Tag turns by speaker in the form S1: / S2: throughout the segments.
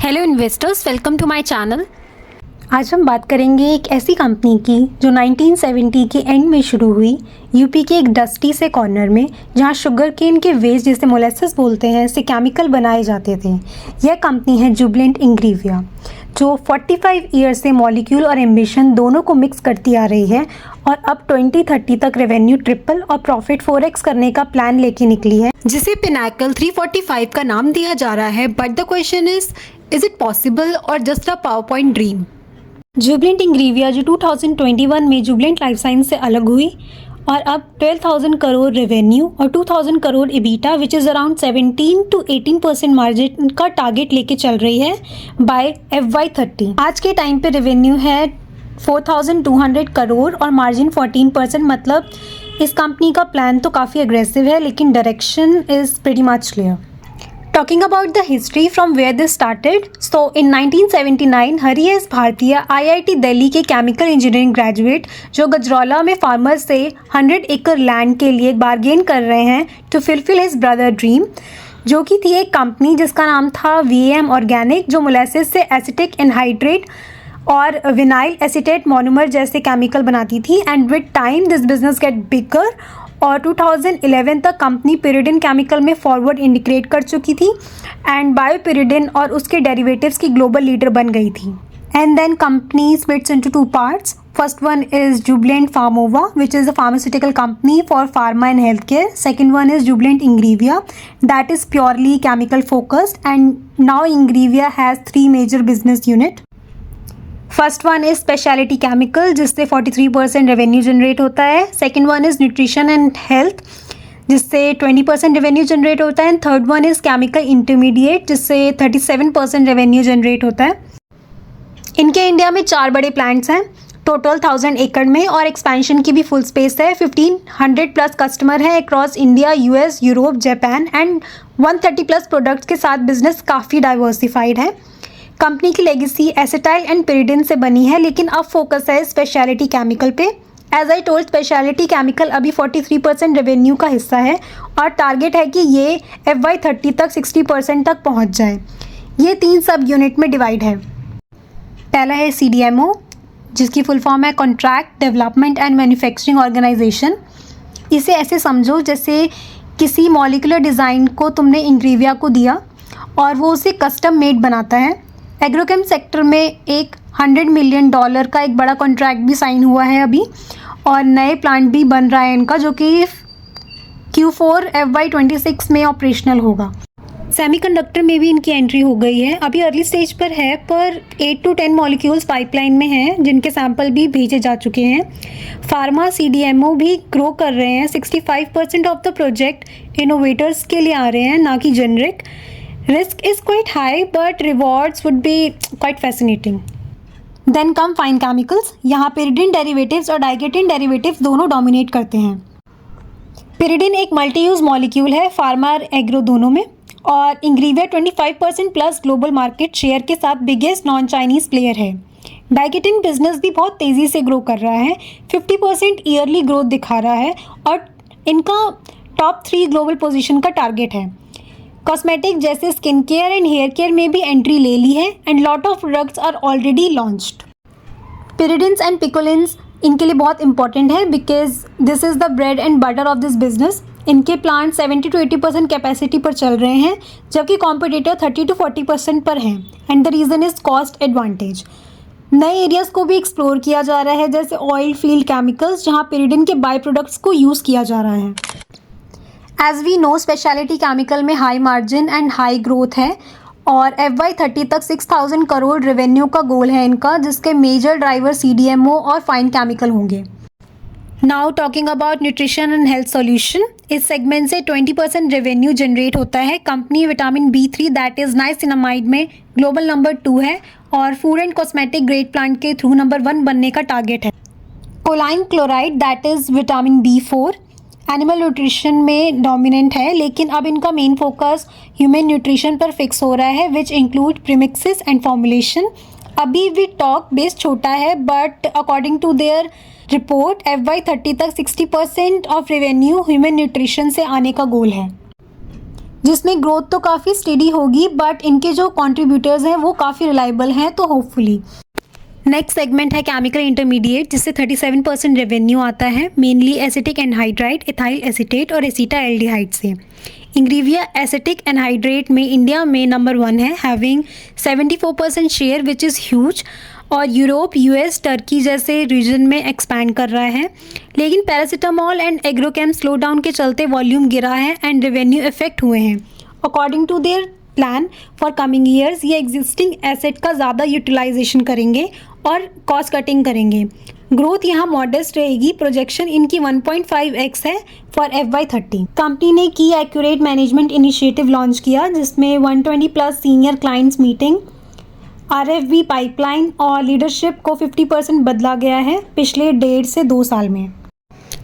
S1: Hello investors, welcome to my channel.
S2: आज हम बात करेंगे एक ऐसी कंपनी की जो 1970 के एंड में शुरू हुई यूपी के एक डस्टी से कॉर्नर में, जहां शुगर केन के वेस्ट, जिसे मोलेसेस बोलते हैं, से केमिकल बनाए जाते थे। यह कंपनी है जुबिलेंट इंग्रेविया, जो 45 ईयर से मॉलिक्यूल और एम्बिशन दोनों को मिक्स करती आ रही है और अब 2030 तक रेवेन्यू ट्रिपल और प्रॉफिट 4x करने का प्लान लेके निकली है,
S1: जिसे पिनाकल 345 का नाम दिया जा रहा है। But the question is it possible और just a power point dream?
S2: Jubilant Ingrevia जो 2021 में जुबिलेंट लाइफ साइंस से अलग हुई और अब 12,000 करोड़ रेवेन्यू और 2,000 crore EBITDA, which is around 17 to 18% margin का टारगेट लेके चल रही है बाय FY30। आज के टाइम पे रेवेन्यू है 4,200 करोड़ और मार्जिन 14%। मतलब इस कंपनी का प्लान तो काफ़ी अग्रेसिव है, लेकिन direction is pretty much clear. Talking about the history from where this started, so in 1979 Hari S भारतीय IIT दिल्ली के केमिकल इंजीनियरिंग ग्रेजुएट, जो गजरौला में फार्मर से 100 एकड़ लैंड के लिए बारगेन कर रहे हैं to fulfil his brother dream, जो कि थी एक कंपनी जिसका नाम था VAM ऑर्गेनिक, जो मोलेसेस से एसिटिक एनहाइड्रेट और विनाइल एसिटेट मोनोमर जैसे केमिकल बनाती थी। And with time this business get bigger और 2011 तक कंपनी pyridine केमिकल में फॉरवर्ड इंटीग्रेट कर चुकी थी एंड बायोपिरिडिन और उसके डेरिवेटिव्स की ग्लोबल लीडर बन गई थी। And then company splits into two parts. First one is Jubilant Pharmova, which is a pharmaceutical company for pharma and health care. Second one is Jubilant Ingrevia, that is purely chemical focused, and now Ingrevia has 3 major business unit. First one is speciality chemical, जिससे 43% revenue generate होता है। Second one is nutrition and health, जिससे 20% revenue generate होता है। And third one is chemical intermediate, जिससे 37% revenue generate होता है। इनके इंडिया में 4 बड़े प्लांट्स हैं टोटल 1000 एकड़ में, और एक्सपेंशन की भी फुल स्पेस है। 1500 प्लस कस्टमर है across India, US, Europe, Japan, and 130 plus products के साथ बिजनेस काफ़ी डाइवर्सिफाइड है। कंपनी की लेगेसी एसिटाइल एंड pyridine से बनी है, लेकिन अब फोकस है स्पेशलिटी केमिकल पे। As I told, speciality chemical अभी 43% रेवेन्यू का हिस्सा है और टारगेट है कि ये FY30 तक 60% तक पहुंच जाए। ये 3 सब यूनिट में डिवाइड है। पहला है CDMO, जिसकी फुल फॉर्म है contract development and manufacturing organisation. इसे ऐसे समझो जैसे किसी मॉलिकुलर डिज़ाइन को तुमने इंग्रेविया को दिया और वो उसे कस्टम मेड बनाता है। एग्रोकेम सेक्टर में एक $100 मिलियन का एक बड़ा कॉन्ट्रैक्ट भी साइन हुआ है अभी, और नए प्लांट भी बन रहा है इनका, जो कि Q4 FY26 में ऑपरेशनल होगा। सेमीकंडक्टर में भी इनकी एंट्री हो गई है। अभी अर्ली स्टेज पर है, पर 8 to 10 मॉलिक्यूल्स पाइपलाइन में हैं, जिनके सैंपल भी भेजे जा चुके हैं। फार्मा CDMO भी ग्रो कर रहे हैं। 65% ऑफ द प्रोजेक्ट इनोवेटर्स के लिए आ रहे हैं, ना कि generic. Risk is quite high, but rewards would be quite fascinating. Then come fine chemicals. यहाँ pyridine derivatives और digetine derivatives दोनों dominate करते हैं। pyridine एक मल्टी यूज मॉलिक्यूल है फार्मा और एग्रो दोनों में, और Ingrevia 25% plus global market share के साथ बिगेस्ट नॉन चाइनीज प्लेयर है। डाइगेटिन बिजनेस भी बहुत तेज़ी से ग्रो कर रहा है, 50% ईयरली ग्रोथ दिखा रहा है, और इनका टॉप 3 ग्लोबल पोजीशन का टारगेट है। कॉस्मेटिक जैसे skin care and hair care में भी एंट्री ले ली है, and lot of products are already launched. pyridines and picolines इनके लिए बहुत इंपॉर्टेंट है, because this is the bread and butter of this business. इनके प्लांट 70 to 80% कैपेसिटी पर चल रहे हैं, जबकि कॉम्पिटिटर 30 to 40% पर हैं, and the reason is cost advantage. नए एरियाज़ को भी एक्सप्लोर किया जा रहा है, जैसे ऑयल फील्ड केमिकल्स, जहाँ pyridine के बाई प्रोडक्ट्स को यूज़ किया जा रहा है। As we know, specialty chemical में high margin and high growth है, और FY30 तक 6,000 करोड़ रेवेन्यू का गोल है इनका, जिसके मेजर ड्राइवर CDMO और फाइन केमिकल होंगे। Now talking about nutrition and health solution, इस सेगमेंट से 20% रेवेन्यू जनरेट होता है। Company vitamin B3 that is niacinamide में ग्लोबल नंबर 2 है, और food and cosmetic grade plant के थ्रू नंबर 1 बनने का टारगेट है। कोलाइन chloride that is vitamin B4 animal nutrition में डोमिनेंट है, लेकिन अब इनका मेन फोकस ह्यूमन न्यूट्रिशन पर फिक्स हो रहा है, which include premixes and formulation. अभी भी टॉक बेस छोटा है, but according to their report FY30 तक 60% ऑफ रेवेन्यू ह्यूमन न्यूट्रिशन से आने का गोल है। जिसमें ग्रोथ तो काफ़ी स्टेडी होगी, बट इनके जो कंट्रीब्यूटर्स हैं वो काफ़ी रिलायबल हैं, तो होपफुली। नेक्स्ट सेगमेंट है केमिकल इंटरमीडिएट, जिससे 37% रेवेन्यू आता है, mainly acetic anhydride, ethyl acetate और एसिटाल्डिहाइड से। इंग्रीविया एसिटिक एनहाइड्रेट में इंडिया में नंबर 1 है, having 74% share which is huge, और यूरोप, यूएस, टर्की जैसे रीजन में एक्सपैंड कर रहा है। लेकिन paracetamol and Agrochem slow down के चलते वॉल्यूम गिरा है एंड रेवेन्यू इफेक्ट हुए हैं। According to their plan for coming years, ये एग्जिस्टिंग एसेट का ज़्यादा यूटिलाइजेशन करेंगे और कॉस्ट कटिंग करेंगे। ग्रोथ यहाँ मॉडेस्ट रहेगी, प्रोजेक्शन इनकी 1.5x है फॉर FY30। कंपनी ने की एक्यूरेट मैनेजमेंट इनिशिएटिव लॉन्च किया, जिसमें 120 plus senior clients meeting, RFB pipeline और लीडरशिप को 50% बदला गया है पिछले 1.5 से 2 साल में।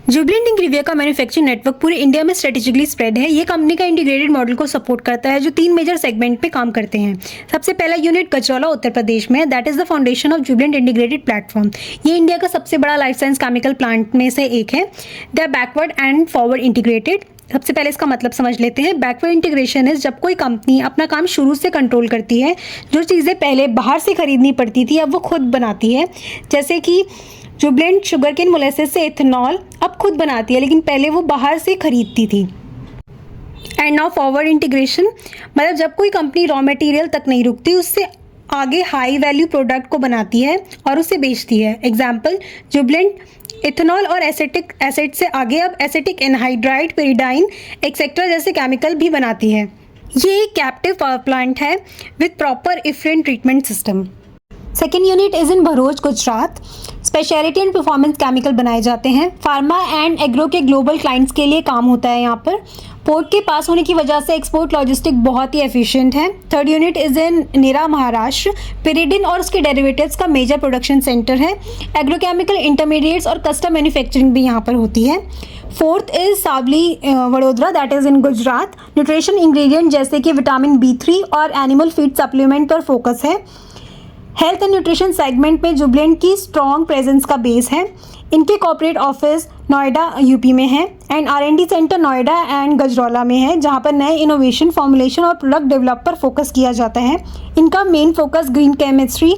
S2: जुबिलेंट इंग्रीविया का मैन्युफैक्चरिंग नेटवर्क पूरे इंडिया में स्ट्रेटेजिकली स्प्रेड है। ये कंपनी का इंटीग्रेटेड मॉडल को सपोर्ट करता है, जो 3 मेजर सेगमेंट में काम करते हैं। सबसे पहला यूनिट गजरौला उत्तर प्रदेश में, that is the foundation of Jubilant integrated platform. ये इंडिया का सबसे बड़ा लाइफ साइंस केमिकल प्लांट में से एक है। They are backward and forward integrated. सबसे पहले इसका मतलब समझ लेते हैं। बैकवर्ड इंटीग्रेशन इज जब कोई कंपनी अपना काम शुरू से कंट्रोल करती है, जो चीज़ें पहले बाहर से खरीदनी पड़ती थी अब वो खुद बनाती है। जैसे कि जुबिलेंट शुगर केन मोलेसेस से इथेनॉल अब खुद बनाती है, लेकिन पहले वो बाहर से खरीदती थी। एंड नाउ फॉरवर्ड इंटीग्रेशन, मतलब जब कोई कंपनी रॉ मटेरियल तक नहीं रुकती, उससे आगे हाई वैल्यू प्रोडक्ट को बनाती है और उसे बेचती है। एग्जाम्पल, जुबिलेंट इथेनॉल और एसिटिक एसिड से आगे अब एसिटिक एनहाइड्राइड, पेरिडाइन एक्सेट्रा जैसे केमिकल भी बनाती है। ये एक कैप्टिव पावर प्लांट है with proper efferent treatment system. Second unit is in Bharuch, Gujarat. Speciality and performance chemical बनाए जाते हैं। फार्मा एंड एग्रो के ग्लोबल क्लाइंट्स के लिए काम होता है यहाँ पर। पोर्ट के पास होने की वजह से एक्सपोर्ट लॉजिस्टिक बहुत ही एफिशिएंट है। Third unit is in Nira, Maharashtra. Pyridine और उसके डेरिवेटिव्स का मेजर प्रोडक्शन सेंटर है। एग्रोकेमिकल इंटरमीडिएट्स और कस्टम मैन्युफैक्चरिंग भी यहाँ पर होती है। Fourth is Savli, Vadodara, that is in Gujarat. Nutrition ingredient जैसे कि विटामिन B3 और एनिमल फीड सप्लीमेंट पर फोकस है। हेल्थ एंड न्यूट्रिशन सेगमेंट में जुबिलेंट की स्ट्रॉन्ग प्रेजेंस का बेस है। इनके कॉर्पोरेट ऑफिस नोएडा यूपी में है and R&D centre Noida and Gajraula में है, जहाँ पर नए इनोवेशन, फॉर्मुलेशन और प्रोडक्ट डेवलप पर फोकस किया जाता है। इनका main focus green chemistry,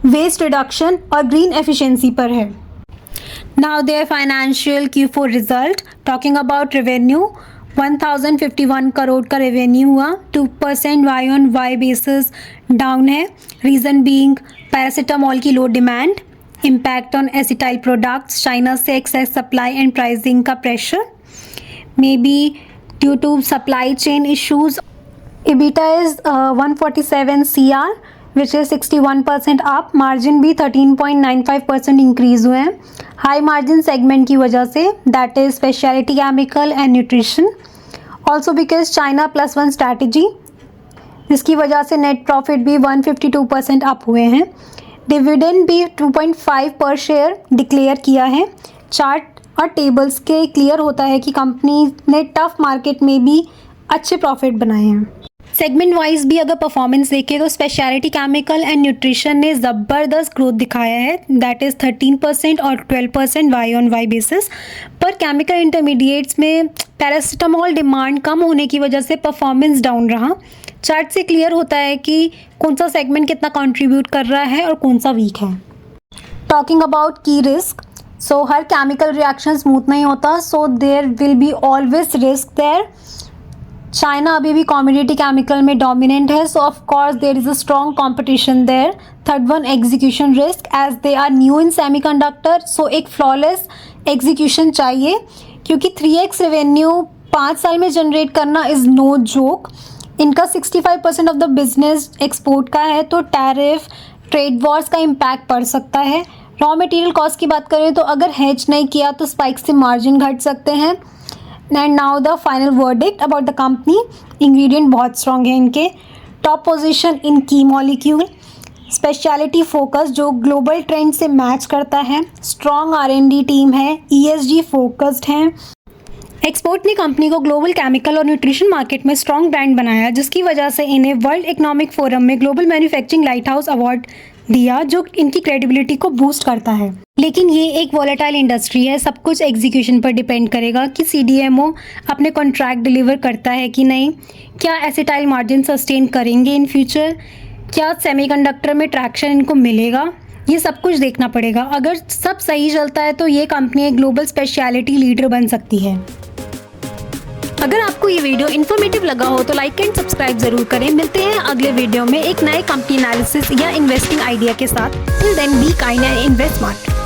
S2: waste reduction और ग्रीन एफिशिएंसी पर है। Now their financial Q4 result, talking about revenue, 1051 crore का रेवेन्यू हुआ, 2% Y-on-Y बेसिस डाउन है। रीज़न बीइंग पैरासीटामोल की low demand, impact on acetyl products, China से एक्सेस सप्लाई एंड प्राइसिंग का pressure, may be due to supply chain issues. EBITDA is 147 CR which is 61% up. Margin भी 13.95% increase हुए हैं high margin segment की वजह से, that is speciality chemical and nutrition. Also because China +1 strategy, जिसकी वजह से नेट प्रॉफिट भी 152% अप हुए हैं। डिविडेंड भी 2.5 पर शेयर डिक्लेयर किया है। चार्ट और टेबल्स के क्लियर होता है कि कंपनी ने टफ मार्केट में भी अच्छे प्रॉफिट बनाए हैं। सेगमेंट वाइज भी अगर परफॉर्मेंस देखें तो स्पेशलिटी केमिकल एंड न्यूट्रिशन ने ज़बरदस्त ग्रोथ दिखाया है, दैट इज़ 13% और 12% Y-on-Y बेसिस पर। केमिकल इंटरमीडिएट्स में पैरासीटामोल डिमांड कम होने की वजह से परफॉर्मेंस डाउन रहा। चार्ट से क्लियर होता है कि कौन सा सेगमेंट कितना कंट्रीब्यूट कर रहा है और कौन सा वीक है। Talking about key risk, so हर केमिकल रिएक्शन स्मूथ नहीं होता, so there will be always risk there. China अभी भी कॉमोडिटी केमिकल में डोमिनेंट है, so of course there is a strong competition there. Third one, execution risk, as they are new in semiconductor, so एक flawless execution चाहिए, क्योंकि 3x revenue 5 साल में generate करना इज़ नो जोक। इनका 65% of the business export का है, तो टैरिफ, ट्रेड वॉर्स का इम्पैक्ट पड़ सकता है। रॉ मटेरियल कॉस्ट की बात करें तो अगर हेज नहीं किया तो स्पाइक से मार्जिन घट सकते हैं। And now the final verdict about the company, ingredient बहुत स्ट्रॉन्ग है इनके। टॉप पोजीशन इन की मॉलिक्यूल, स्पेशलिटी फोकस जो ग्लोबल ट्रेंड से मैच करता है, स्ट्रॉन्ग R&D टीम है, ESG फोकस्ड हैं। एक्सपोर्ट ने कंपनी को ग्लोबल केमिकल और न्यूट्रिशन मार्केट में स्ट्रॉन्ग ब्रांड बनाया, जिसकी वजह से इन्हें वर्ल्ड इकोनॉमिक फोरम में global manufacturing light house award दिया जो इनकी क्रेडिबिलिटी को बूस्ट करता है। लेकिन ये एक वॉलेटाइल इंडस्ट्री है, सब कुछ एग्जीक्यूशन पर डिपेंड करेगा कि CDMO अपने कॉन्ट्रैक्ट डिलीवर करता है कि नहीं, क्या एसिटाइल मार्जिन सस्टेन करेंगे इन फ्यूचर, क्या सेमीकंडक्टर में ट्रैक्शन इनको मिलेगा, ये सब कुछ देखना पड़ेगा। अगर सब सही चलता है तो ये कंपनी एक ग्लोबल स्पेशलिटी लीडर बन सकती है। अगर आपको ये वीडियो इन्फॉर्मेटिव लगा हो तो लाइक एंड सब्सक्राइब जरूर करें। मिलते हैं अगले वीडियो में एक नए कंपनी एनालिसिस या इन्वेस्टिंग आइडिया के साथ। Till then be kind and invest smart.